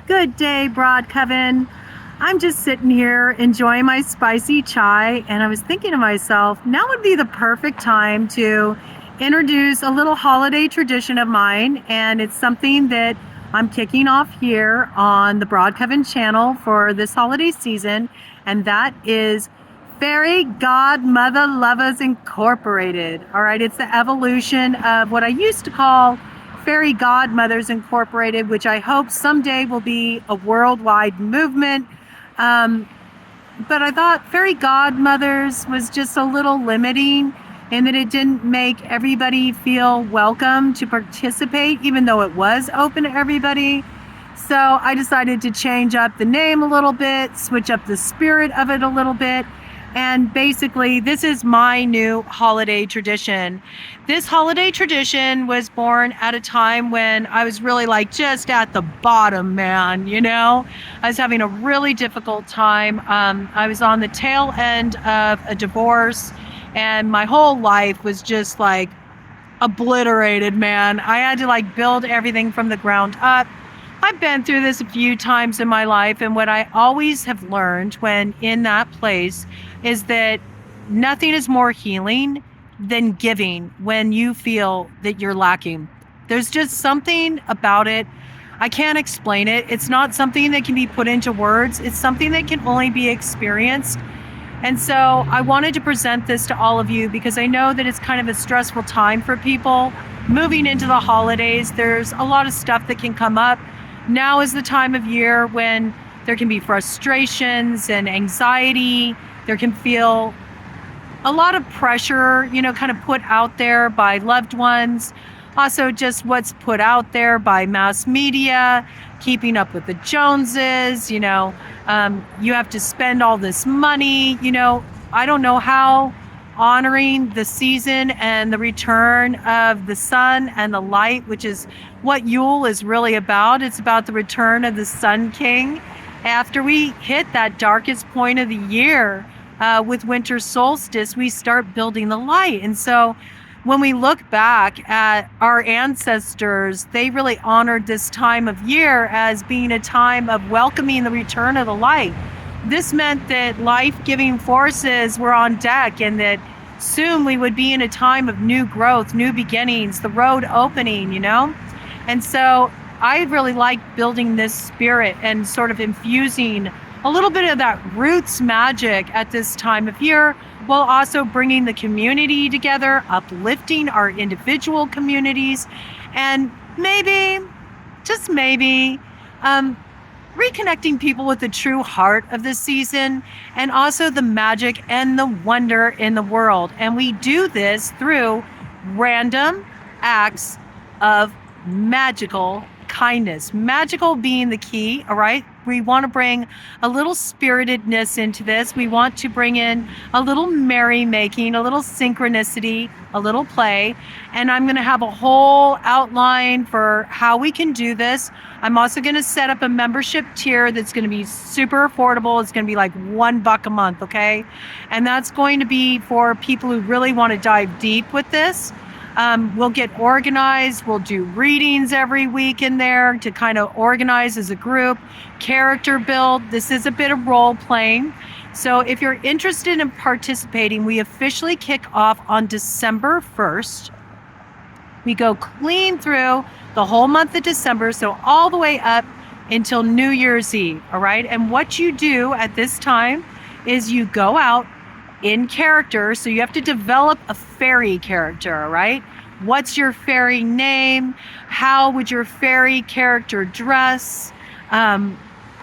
Good day, Broad Coven. I'm just sitting here enjoying my spicy chai, and I was thinking to myself, now would be the perfect time to introduce a little holiday tradition of mine, and it's something that I'm kicking off here on the Broad Coven channel for this holiday season, and that is Fairy Godmuthaluvas Incorporated. All right, it's the evolution of what I used to call Fairy Godmothers Incorporated, which I hope someday will be a worldwide movement. But I thought Fairy Godmothers was just a little limiting in that it didn't make everybody feel welcome to participate, even though it was open to everybody. So I decided to change up the name a little bit, switch up the spirit of it a little bit. And basically, this is my new holiday tradition. This holiday tradition was born at a time when I was really just at the bottom, man, I was having a really difficult time. I was on the tail end of a divorce, and my whole life was just obliterated, man. I had to build everything from the ground up. I've been through this a few times in my life, and what I always have learned when in that place is that nothing is more healing than giving when you feel that you're lacking. There's just something about it. I can't explain it. It's not something that can be put into words. It's something that can only be experienced. And so I wanted to present this to all of you because I know that it's kind of a stressful time for people. Moving into the holidays, there's a lot of stuff that can come up. Now is the time of year when there can be frustrations and anxiety. There can feel a lot of pressure, kind of put out there by loved ones. Also, just what's put out there by mass media, keeping up with the Joneses, you have to spend all this money, I don't know how honoring the season and the return of the sun and the light, which is what Yule is really about. It's about the return of the Sun King after we hit that darkest point of the year. With winter solstice, we start building the light. And so when we look back at our ancestors, they really honored this time of year as being a time of welcoming the return of the light. This meant that life-giving forces were on deck and that soon we would be in a time of new growth, new beginnings, the road opening, And so I really like building this spirit and sort of infusing a little bit of that roots magic at this time of year, while also bringing the community together, uplifting our individual communities, and maybe, just maybe, reconnecting people with the true heart of the season and also the magic and the wonder in the world. And we do this through random acts of magical kindness. Magical being the key, all right? We want to bring a little spiritedness into this. We want to bring in a little merrymaking, a little synchronicity, a little play. And I'm going to have a whole outline for how we can do this. I'm also going to set up a membership tier that's going to be super affordable. It's going to be $1 a month, okay? And that's going to be for people who really want to dive deep with this. We'll get organized. We'll do readings every week in there to kind of organize as a group, character build. This is a bit of role playing. So if you're interested in participating, we officially kick off on December 1st. We go clean through the whole month of December, so all the way up until New Year's Eve, all right? And what you do at this time is you go out in character, so you have to develop a fairy character, all right? What's your fairy name? How would your fairy character dress?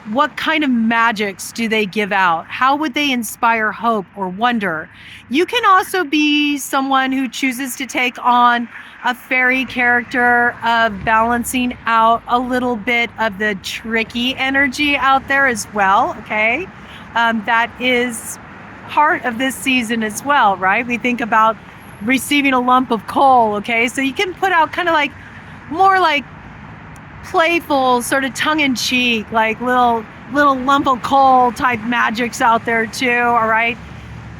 What kind of magics do they give out? How would they inspire hope or wonder? You can also be someone who chooses to take on a fairy character of balancing out a little bit of the tricky energy out there as well, okay? That is part of this season as well, right? We think about receiving a lump of coal, okay? So you can put out kind of more playful, sort of tongue-in-cheek, little lump of coal type magics out there too, all right?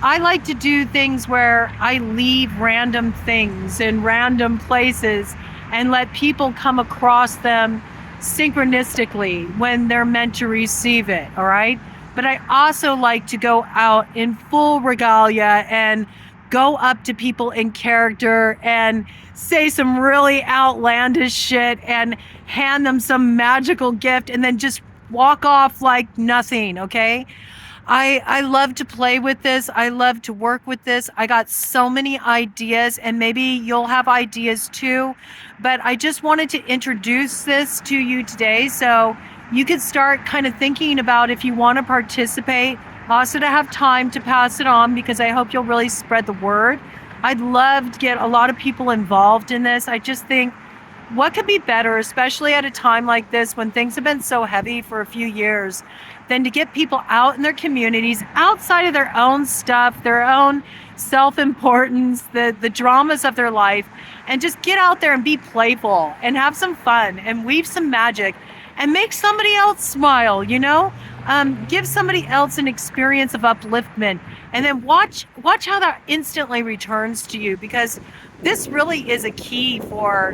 I like to do things where I leave random things in random places and let people come across them synchronistically when they're meant to receive it, all right? But I also like to go out in full regalia and go up to people in character and say some really outlandish shit and hand them some magical gift and then just walk off like nothing, okay? I love to play with this. I love to work with this. I got so many ideas, and maybe you'll have ideas too. But I just wanted to introduce this to you today so you could start kind of thinking about if you want to participate. Also to have time to pass it on, because I hope you'll really spread the word. I'd love to get a lot of people involved in this. I just think, what could be better, especially at a time like this when things have been so heavy for a few years, than to get people out in their communities, outside of their own stuff, their own self-importance, the dramas of their life, and just get out there and be playful and have some fun and weave some magic and make somebody else smile, you know? Give somebody else an experience of upliftment, and then watch how that instantly returns to you, because this really is a key for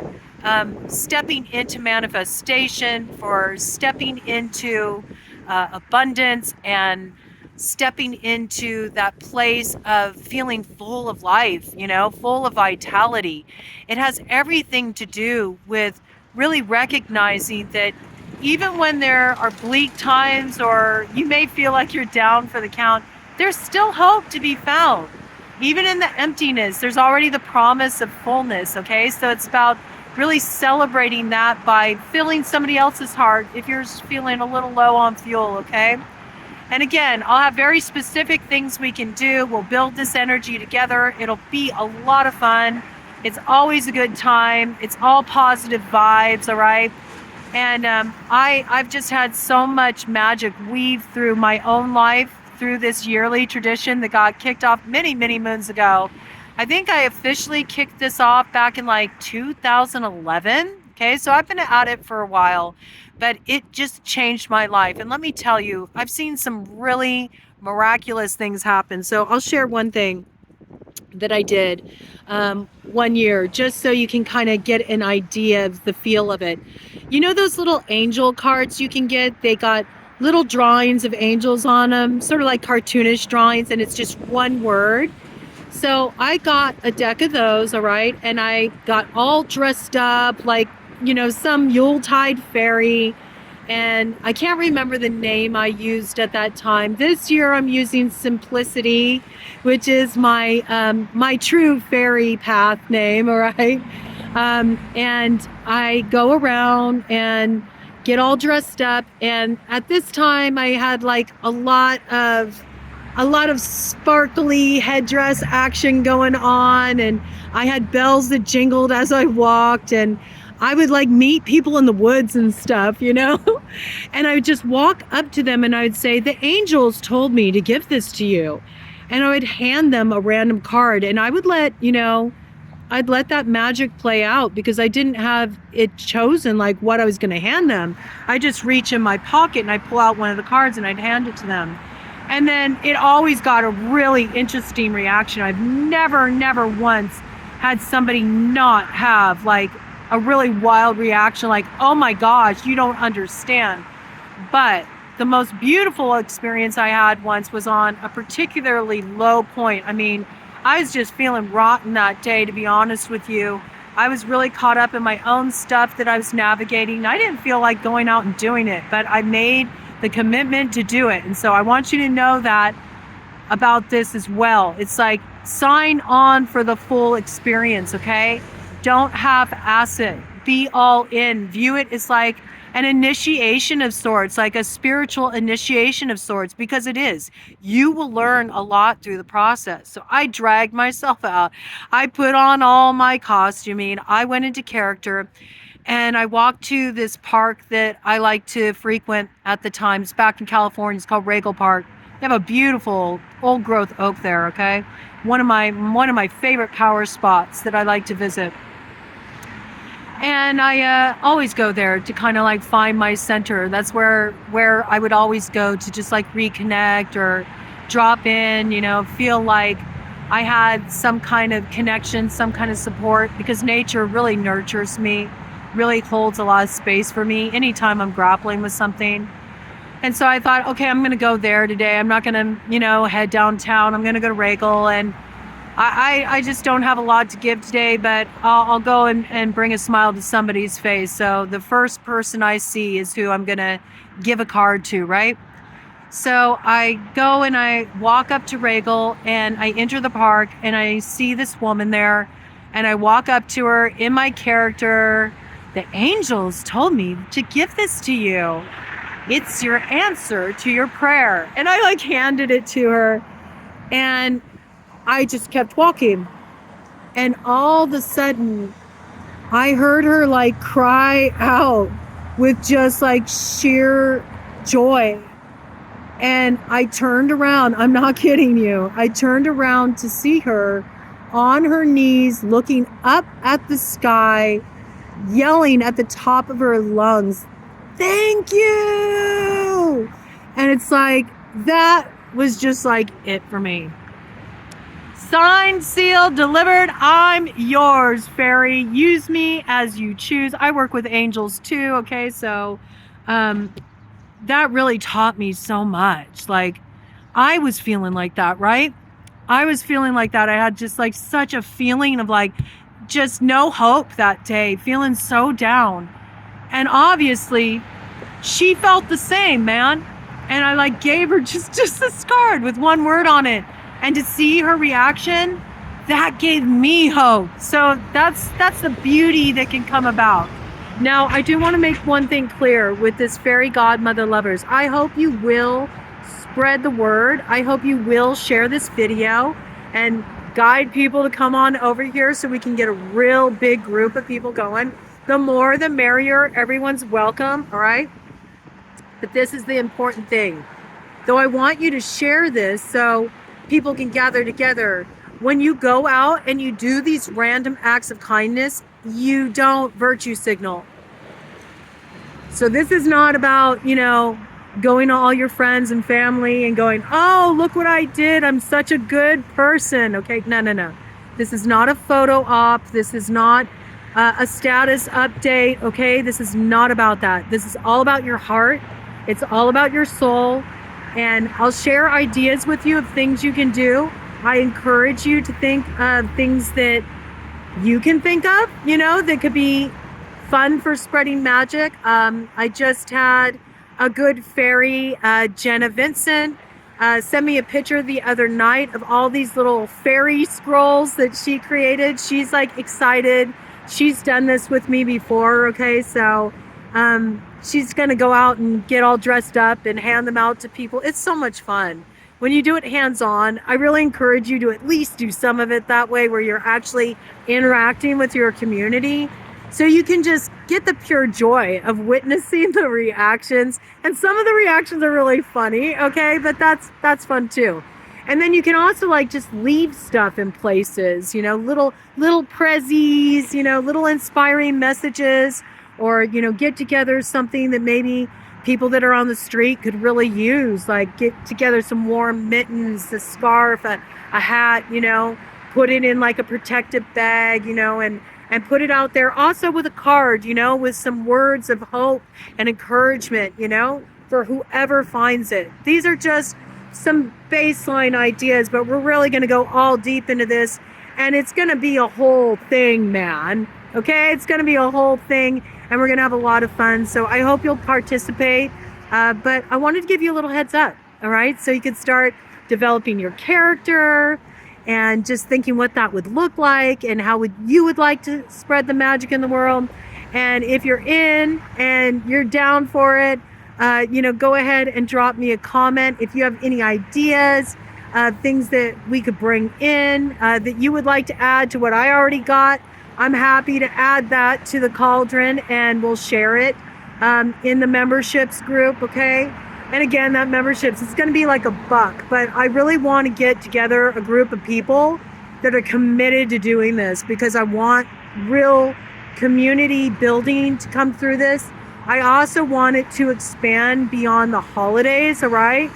stepping into manifestation, for stepping into abundance, and stepping into that place of feeling full of life, you know, full of vitality. It has everything to do with really recognizing that even when there are bleak times, or you may feel like you're down for the count, there's still hope to be found. Even in the emptiness, there's already the promise of fullness, okay? So it's about really celebrating that by filling somebody else's heart if you're feeling a little low on fuel, okay? And again, I'll have very specific things we can do. We'll build this energy together. It'll be a lot of fun. It's always a good time. It's all positive vibes, all right? And I've just had so much magic weave through my own life through this yearly tradition that got kicked off many, many moons ago. I think I officially kicked this off back in like 2011. Okay, so I've been at it for a while, but it just changed my life. And let me tell you, I've seen some really miraculous things happen. So I'll share one thing that I did one year, just so you can kind of get an idea of the feel of it. You know those little angel cards you can get? They got little drawings of angels on them, sort of like cartoonish drawings, and it's just one word. So I got a deck of those, all right, and I got all dressed up like, you know, some Yuletide fairy, and I can't remember the name I used at that time. This year I'm using Simplicity, which is my my true fairy path name, all right? And I go around and get all dressed up, and at this time I had like a lot of sparkly headdress action going on, and I had bells that jingled as I walked, and I would like meet people in the woods and stuff, you know? And I would just walk up to them and I would say, the angels told me to give this to you. And I would hand them a random card, and I would let, you know, I'd let that magic play out, because I didn't have it chosen like what I was going to hand them. I just reach in my pocket and I pull out one of the cards and I'd hand it to them. And then it always got a really interesting reaction. I've never once had somebody not have like a really wild reaction, like, oh my gosh, you don't understand. But the most beautiful experience I had once was on a particularly low point. I mean, I was just feeling rotten that day, to be honest with you. I was really caught up in my own stuff that I was navigating. I didn't feel like going out and doing it, but I made the commitment to do it. And so I want you to know that about this as well. It's like, sign on for the full experience, okay? Don't half-ass it. Be all in. View it as like an initiation of sorts, like a spiritual initiation of sorts, because it is. You will learn a lot through the process. So I dragged myself out. I put on all my costuming. I went into character, and I walked to this park that I like to frequent at the time. It's back in California. It's called Regal Park. They have a beautiful old growth oak there, okay? One of my favorite power spots that I like to visit. And I always go there to kind of like find my center. That's where I would always go to just like reconnect or drop in, you know, feel like I had some kind of connection, some kind of support, because nature really nurtures me. really holds a lot of space for me anytime I'm grappling with something. And so I thought, okay, I'm going to go there today. I'm not going to, head downtown. I'm going to go to Regal. And I just don't have a lot to give today, but I'll go and bring a smile to somebody's face. So the first person I see is who I'm going to give a card to, right? So I go and I walk up to Regal and I enter the park and I see this woman there and I walk up to her in my character. The angels told me to give this to you. It's your answer to your prayer. And I handed it to her and I just kept walking. And all of a sudden I heard her cry out with just sheer joy. And I turned around. I'm not kidding you. I turned around to see her on her knees, looking up at the sky, yelling at the top of her lungs, "Thank you!" And it's that was just it for me. Signed, sealed, delivered. I'm yours, Fairie. Use me as you choose. I work with angels too, okay? So, that really taught me so much. I was feeling like that, right? I was feeling like that. I had just such a feeling of just no hope that day, feeling so down. And obviously she felt the same, man. And I gave her just this card with one word on it. And to see her reaction, that gave me hope. So that's the beauty that can come about. Now, I do want to make one thing clear with this fairy godmother lovers. I hope you will spread the word. I hope you will share this video and guide people to come on over here so we can get a real big group of people going. The more, the merrier. Everyone's welcome, all right? But this is the important thing. Though I want you to share this so people can gather together. When you go out and you do these random acts of kindness, you don't virtue signal. So this is not about, going to all your friends and family and going, "Oh, look what I did. I'm such a good person." Okay, no. This is not a photo op. This is not a status update. Okay, this is not about that. This is all about your heart. It's all about your soul. And I'll share ideas with you of things you can do. I encourage you to think of things that you can think of, that could be fun for spreading magic. I just had a good fairy, Jenna Vincent, send me a picture the other night of all these little fairy scrolls that she created. She's excited. She's done this with me before, okay? So she's gonna go out and get all dressed up and hand them out to people. It's so much fun. When you do it hands-on, I really encourage you to at least do some of it that way where you're actually interacting with your community. So you can just get the pure joy of witnessing the reactions. And some of the reactions are really funny, okay? But that's fun too. And then you can also just leave stuff in places, little prezzies, little inspiring messages, or, get together something that maybe people that are on the street could really use, get together some warm mittens, a scarf, a hat, put it in a protective bag, and put it out there also with a card, with some words of hope and encouragement, for whoever finds it. These are just some baseline ideas, but we're really going to go all deep into this, and it's going to be a whole thing, man. Okay, it's going to be a whole thing, and we're going to have a lot of fun. So I hope you'll participate, but I wanted to give you a little heads up, all right? So you can start developing your character and just thinking what that would look like and how you would like to spread the magic in the world. And if you're in and you're down for it, go ahead and drop me a comment. If you have any ideas, things that we could bring in that you would like to add to what I already got, I'm happy to add that to the cauldron and we'll share it in the memberships group, okay? And again, that memberships, it's going to be $1, but I really want to get together a group of people that are committed to doing this because I want real community building to come through this. I also want it to expand beyond the holidays, all right?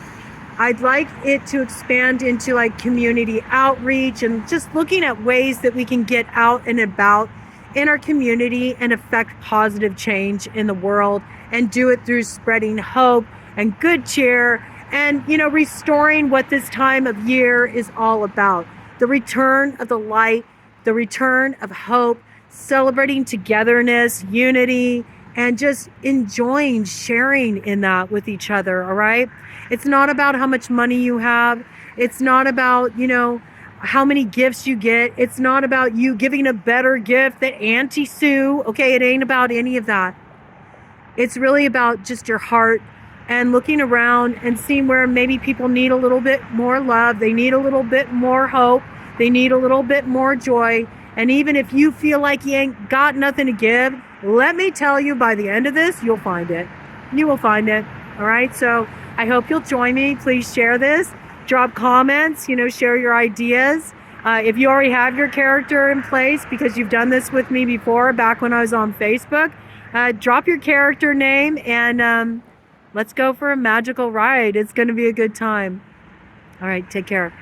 I'd like it to expand into community outreach and just looking at ways that we can get out and about in our community and affect positive change in the world, and do it through spreading hope and good cheer and, restoring what this time of year is all about. The return of the light, the return of hope, celebrating togetherness, unity, and just enjoying sharing in that with each other, all right? It's not about how much money you have. It's not about, how many gifts you get. It's not about you giving a better gift than Auntie Sue, okay? It ain't about any of that. It's really about just your heart and looking around and seeing where maybe people need a little bit more love. They need a little bit more hope. They need a little bit more joy. And even if you feel like you ain't got nothing to give, let me tell you, by the end of this, you'll find it. You will find it. All right. So I hope you'll join me. Please share this. Drop comments, share your ideas. If you already have your character in place because you've done this with me before, back when I was on Facebook, drop your character name and let's go for a magical ride. It's going to be a good time. All right. Take care.